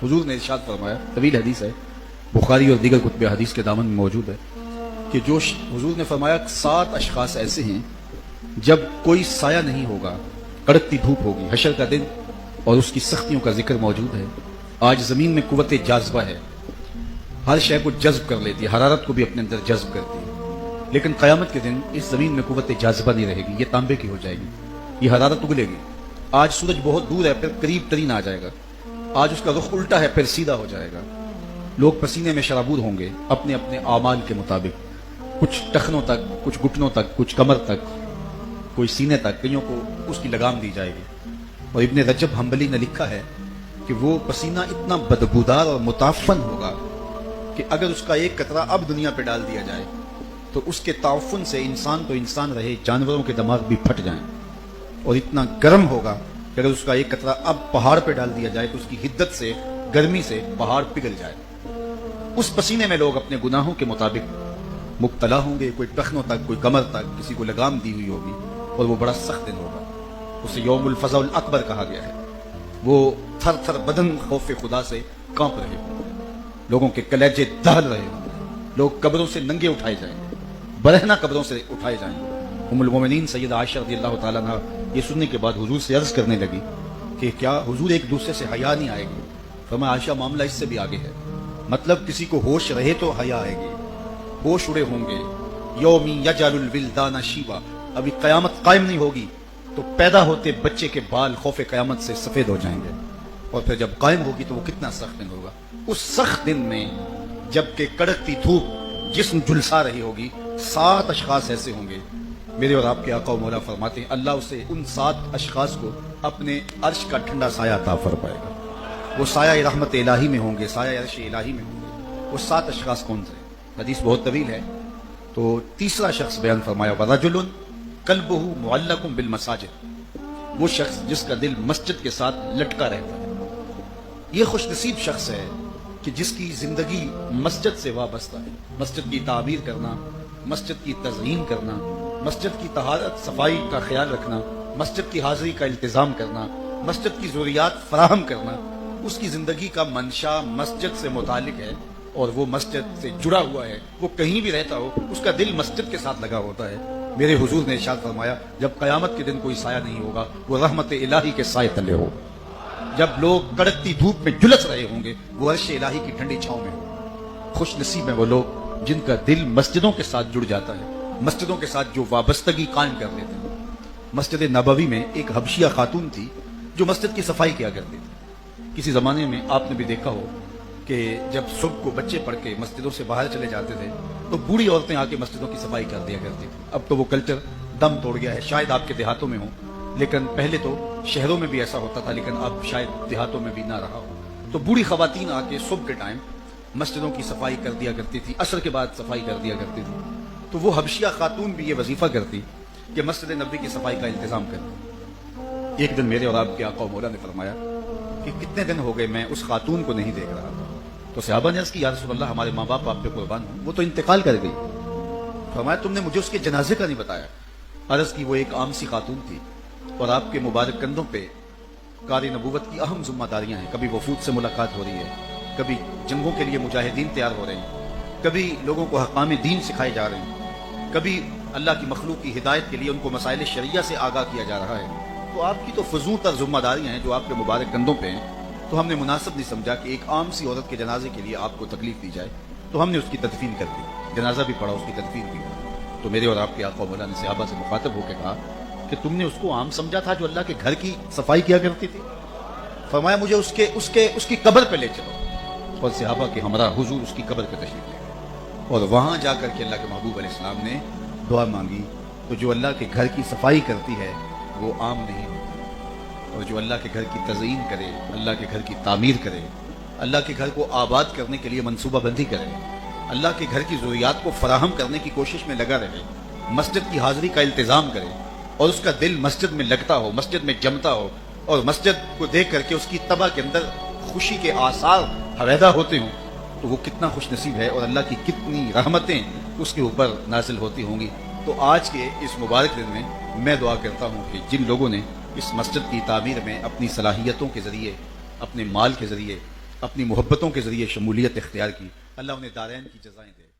حضور نے ارشاد فرمایا، طویل حدیث ہے، بخاری اور دیگر کتب حدیث کے دامن میں موجود ہے کہ حضور نے فرمایا 7 اشخاص ایسے ہیں جب کوئی سایہ نہیں ہوگا، کڑکتی دھوپ ہوگی، حشر کا دن اور اس کی سختیوں کا ذکر موجود ہے۔ آج زمین میں قوت جاذبہ ہے، ہر شے کو جذب کر لیتی ہے، حرارت کو بھی اپنے اندر جذب کرتی ہے، لیکن قیامت کے دن اس زمین میں قوت جاذبہ نہیں رہے گی، یہ تانبے کی ہو جائے گی، یہ حرارت اگلے گی۔ آج سورج بہت دور ہے، پھر قریب ترین آ جائے گا، آج اس کا رخ الٹا ہے، پھر سیدھا ہو جائے گا۔ لوگ پسینے میں شرابور ہوں گے اپنے اپنے اعمال کے مطابق، کچھ ٹخنوں تک، کچھ گھٹنوں تک، کچھ کمر تک، کوئی سینے تک، کئیوں کو اس کی لگام دی جائے گی۔ اور ابن رجب حنبلی نے لکھا ہے کہ وہ پسینہ اتنا بدبودار اور متعفن ہوگا کہ اگر اس کا ایک قطرہ اب دنیا پہ ڈال دیا جائے تو اس کے تعفن سے انسان تو انسان رہے، جانوروں کے دماغ بھی پھٹ جائیں۔ اور اتنا گرم ہوگا کہ اگر اس کا ایک قطرہ اب پہاڑ پہ ڈال دیا جائے تو اس کی حدت سے، گرمی سے پہاڑ پگھل جائے۔ اس پسینے میں لوگ اپنے گناہوں کے مطابق مبتلا ہوں گے، کوئی ٹخنوں تک، کوئی کمر تک، کسی کو لگام دی ہوئی ہوگی، اور وہ بڑا سخت دن ہوگا۔ اسے یوم الفزع الاکبر کہا گیا ہے۔ وہ تھر تھر بدن خوف خدا سے کانپ رہے ہوں گے، لوگوں کے کلیجے دہل رہے ہوں گے، لوگ قبروں سے ننگے اٹھائے جائیں گے، برہنہ قبروں سے اٹھائے جائیں گے۔ ام المومنین سیدہ عائشہ رضی اللہ تعالیٰ عنہ یہ سننے کے بعد حضور سے عرض کرنے لگی کہ کیا حضور ایک دوسرے سے حیا نہیں آئے گی؟ فرمایا عائشہ معاملہ اس سے بھی آگے ہے، مطلب کسی کو ہوش رہے تو حیا آئے گی، ہوش اڑے ہوں گے۔ یومی یجعل الولدان شیبا، ابھی قیامت قائم نہیں ہوگی تو پیدا ہوتے بچے کے بال خوف قیامت سے سفید ہو جائیں گے، اور پھر جب قائم ہوگی تو وہ کتنا سخت دن ہوگا۔ اس سخت دن میں جب کہ کڑکتی دھوپ جسم جھلسا رہی ہوگی، 7 اشخاص ایسے ہوں گے، میرے اور آپ کے آقا و مولا فرماتے ہیں اللہ اسے ان 7 اشخاص کو اپنے عرش کا ٹھنڈا سایہ عطا فرمائے گا۔ وہ سایہ رحمت الہی میں ہوں گے، سایہ عرش الہی میں ہوں گے۔ وہ 7 اشخاص کون سے؟ حدیث بہت طویل ہے، تو تیسرا شخص بیان فرمایا وَرَجُلٌ قَلْبُهُ مُعَلَّقٌ بِالْمَسَاجِدِ، وہ شخص جس کا دل مسجد کے ساتھ لٹکا رہتا ہے۔ یہ خوش نصیب شخص ہے کہ جس کی زندگی مسجد سے وابستہ ہے، مسجد کی تعمیر کرنا، مسجد کی تزئین کرنا، مسجد کی طہارت صفائی کا خیال رکھنا، مسجد کی حاضری کا التزام کرنا، مسجد کی ضروریات فراہم کرنا، اس کی زندگی کا منشا مسجد سے متعلق ہے اور وہ مسجد سے جڑا ہوا ہے۔ وہ کہیں بھی رہتا ہو اس کا دل مسجد کے ساتھ لگا ہوتا ہے۔ میرے حضور نے ارشاد فرمایا جب قیامت کے دن کوئی سایہ نہیں ہوگا وہ رحمت الہی کے سائے تلے ہو۔ جب لوگ کڑکتی دھوپ میں جھلس رہے ہوں گے وہ عرش الہی کی ٹھنڈی چھاؤں میں ہو۔ خوش نصیب ہیں وہ لوگ جن کا دل مسجدوں کے ساتھ جڑ جاتا ہے، مسجدوں کے ساتھ جو وابستگی قائم کر لیتے ہیں۔ مسجد نبوی میں ایک حبشیہ خاتون تھی جو مسجد کی صفائی کیا کرتی تھی۔ کسی زمانے میں آپ نے بھی دیکھا ہو کہ جب صبح کو بچے پڑھ کے مسجدوں سے باہر چلے جاتے تھے تو بوڑھی عورتیں آ کے مسجدوں کی صفائی کر دیا کرتی تھیں۔ اب تو وہ کلچر دم توڑ گیا ہے، شاید آپ کے دیہاتوں میں ہو، لیکن پہلے تو شہروں میں بھی ایسا ہوتا تھا، لیکن اب شاید دیہاتوں میں بھی نہ رہا ہو۔ تو بوڑھی خواتین آ کے صبح کے ٹائم مسجدوں کی صفائی کر دیا کرتی تھی، عصر کے بعد صفائی کر دیا کرتی تھی۔ تو وہ حبشیہ خاتون بھی یہ وظیفہ کرتی کہ مسجد نبوی کی صفائی کا التزام کرتی۔ ایک دن میرے اور آپ کے آقا و مولا نے فرمایا کہ کتنے دن ہو گئے میں اس خاتون کو نہیں دیکھ رہا تھا۔ تو صحابہ نے عرض کی یا رسول اللہ ہمارے ماں باپ آپ پہ قربان ہوں، وہ تو انتقال کر گئی۔ فرمایا تم نے مجھے اس کے جنازے کا نہیں بتایا۔ عرض کی وہ ایک عام سی خاتون تھی اور آپ کے مبارک کندھوں پہ کار نبوت کی اہم ذمہ داریاں ہیں، کبھی وفود سے ملاقات ہو رہی ہے، کبھی جنگوں کے لیے مجاہدین تیار ہو رہے ہیں، کبھی لوگوں کو حکام دین سکھائے جا رہے ہیں، کبھی اللہ کی مخلوق کی ہدایت کے لیے ان کو مسائل شریعہ سے آگاہ کیا جا رہا ہے۔ تو آپ کی تو فضول تر ذمہ داریاں ہیں جو آپ کے مبارک کندھوں پہ ہیں، تو ہم نے مناسب نہیں سمجھا کہ ایک عام سی عورت کے جنازے کے لیے آپ کو تکلیف دی جائے، تو ہم نے اس کی تدفین کر دی، جنازہ بھی پڑھا، اس کی تدفین بھی۔ تو میرے اور آپ کے آقا و مولا نے صحابہ سے مخاطب ہو کے کہا کہ تم نے اس کو عام سمجھا تھا جو اللہ کے گھر کی صفائی کیا کرتی تھی؟ فرمایا مجھے اس کی قبر پہ لے چلو، اور صحابہ کے ہمراہ حضور اس کی قبر پہ تشریف لے گئے، اور وہاں جا کر کے اللہ کے محبوب علیہ السلام نے دعا مانگی۔ تو جو اللہ کے گھر کی صفائی کرتی ہے وہ عام نہیں ہوتی، اور جو اللہ کے گھر کی تزئین کرے، اللہ کے گھر کی تعمیر کرے، اللہ کے گھر کو آباد کرنے کے لیے منصوبہ بندی کرے، اللہ کے گھر کی ضروریات کو فراہم کرنے کی کوشش میں لگا رہے، مسجد کی حاضری کا التزام کرے، اور اس کا دل مسجد میں لگتا ہو، مسجد میں جمتا ہو، اور مسجد کو دیکھ کر کے اس کی طبع کے اندر خوشی کے آثار حویدہ ہوتے ہوں، تو وہ کتنا خوش نصیب ہے اور اللہ کی کتنی رحمتیں اس کے اوپر نازل ہوتی ہوں گی۔ تو آج کے اس مبارک دن میں دعا کرتا ہوں کہ جن لوگوں نے اس مسجد کی تعمیر میں اپنی صلاحیتوں کے ذریعے، اپنے مال کے ذریعے، اپنی محبتوں کے ذریعے شمولیت اختیار کی. اللہ انہیں دارین کی جزائیں دے.